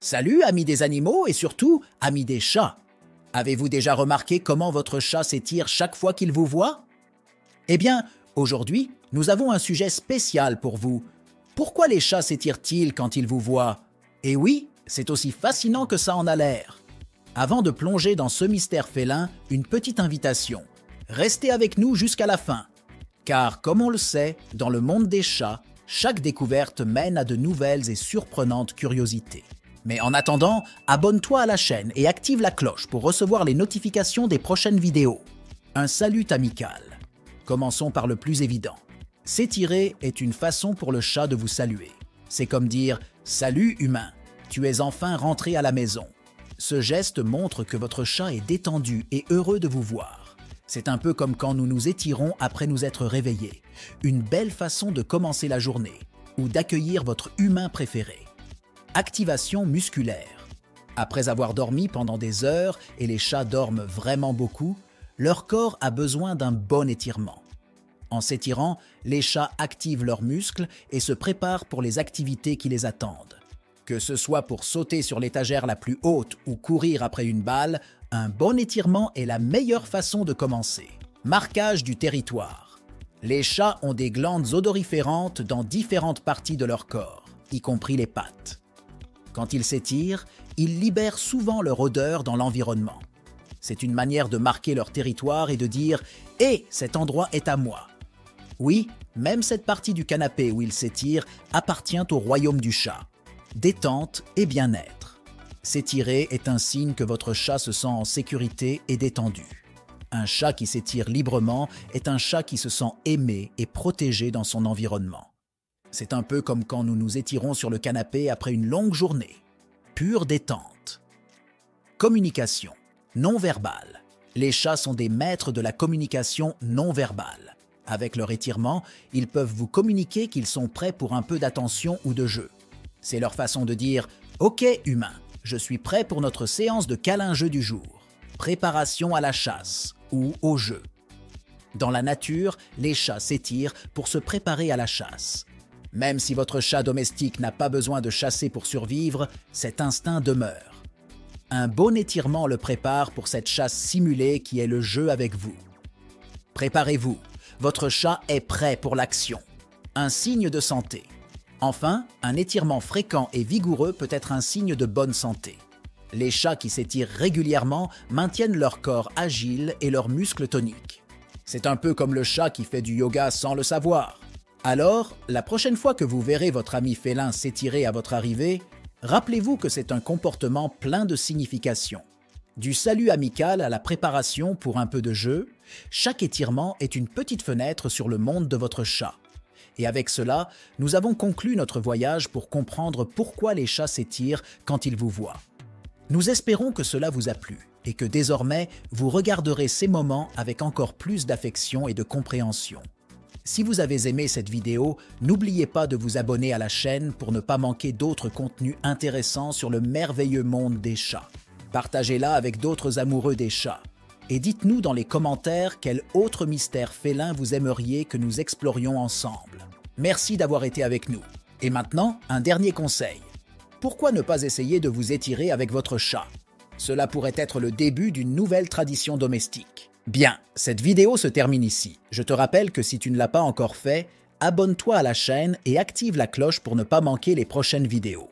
Salut amis des animaux et surtout amis des chats. Avez-vous déjà remarqué comment votre chat s'étire chaque fois qu'il vous voit? Eh bien, aujourd'hui, nous avons un sujet spécial pour vous. Pourquoi les chats s'étirent-ils quand ils vous voient? Et oui, c'est aussi fascinant que ça en a l'air. Avant de plonger dans ce mystère félin, une petite invitation. Restez avec nous jusqu'à la fin. Car comme on le sait, dans le monde des chats, chaque découverte mène à de nouvelles et surprenantes curiosités. Mais en attendant, abonne-toi à la chaîne et active la cloche pour recevoir les notifications des prochaines vidéos. Un salut amical. Commençons par le plus évident. S'étirer est une façon pour le chat de vous saluer. C'est comme dire « Salut humain, tu es enfin rentré à la maison ». Ce geste montre que votre chat est détendu et heureux de vous voir. C'est un peu comme quand nous nous étirons après nous être réveillés. Une belle façon de commencer la journée ou d'accueillir votre humain préféré. Activation musculaire. Après avoir dormi pendant des heures, et les chats dorment vraiment beaucoup, leur corps a besoin d'un bon étirement. En s'étirant, les chats activent leurs muscles et se préparent pour les activités qui les attendent. Que ce soit pour sauter sur l'étagère la plus haute ou courir après une balle, un bon étirement est la meilleure façon de commencer. Marquage du territoire. Les chats ont des glandes odoriférantes dans différentes parties de leur corps, y compris les pattes. Quand ils s'étirent, ils libèrent souvent leur odeur dans l'environnement. C'est une manière de marquer leur territoire et de dire « Hé, cet endroit est à moi ». Oui, même cette partie du canapé où ils s'étirent appartient au royaume du chat. Détente et bien-être. S'étirer est un signe que votre chat se sent en sécurité et détendu. Un chat qui s'étire librement est un chat qui se sent aimé et protégé dans son environnement. C'est un peu comme quand nous nous étirons sur le canapé après une longue journée. Pure détente. Communication non verbale. Les chats sont des maîtres de la communication non verbale. Avec leur étirement, ils peuvent vous communiquer qu'ils sont prêts pour un peu d'attention ou de jeu. C'est leur façon de dire « Ok humain, je suis prêt pour notre séance de câlin-jeu du jour. Préparation à la chasse ou au jeu. » Dans la nature, les chats s'étirent pour se préparer à la chasse. Même si votre chat domestique n'a pas besoin de chasser pour survivre, cet instinct demeure. Un bon étirement le prépare pour cette chasse simulée qui est le jeu avec vous. Préparez-vous, votre chat est prêt pour l'action. Un signe de santé. Enfin, un étirement fréquent et vigoureux peut être un signe de bonne santé. Les chats qui s'étirent régulièrement maintiennent leur corps agile et leurs muscles toniques. C'est un peu comme le chat qui fait du yoga sans le savoir. Alors, la prochaine fois que vous verrez votre ami félin s'étirer à votre arrivée, rappelez-vous que c'est un comportement plein de signification. Du salut amical à la préparation pour un peu de jeu, chaque étirement est une petite fenêtre sur le monde de votre chat. Et avec cela, nous avons conclu notre voyage pour comprendre pourquoi les chats s'étirent quand ils vous voient. Nous espérons que cela vous a plu et que désormais, vous regarderez ces moments avec encore plus d'affection et de compréhension. Si vous avez aimé cette vidéo, n'oubliez pas de vous abonner à la chaîne pour ne pas manquer d'autres contenus intéressants sur le merveilleux monde des chats. Partagez-la avec d'autres amoureux des chats. Et dites-nous dans les commentaires quel autre mystère félin vous aimeriez que nous explorions ensemble. Merci d'avoir été avec nous. Et maintenant, un dernier conseil. Pourquoi ne pas essayer de vous étirer avec votre chat? Cela pourrait être le début d'une nouvelle tradition domestique. Bien, cette vidéo se termine ici. Je te rappelle que si tu ne l'as pas encore fait, abonne-toi à la chaîne et active la cloche pour ne pas manquer les prochaines vidéos.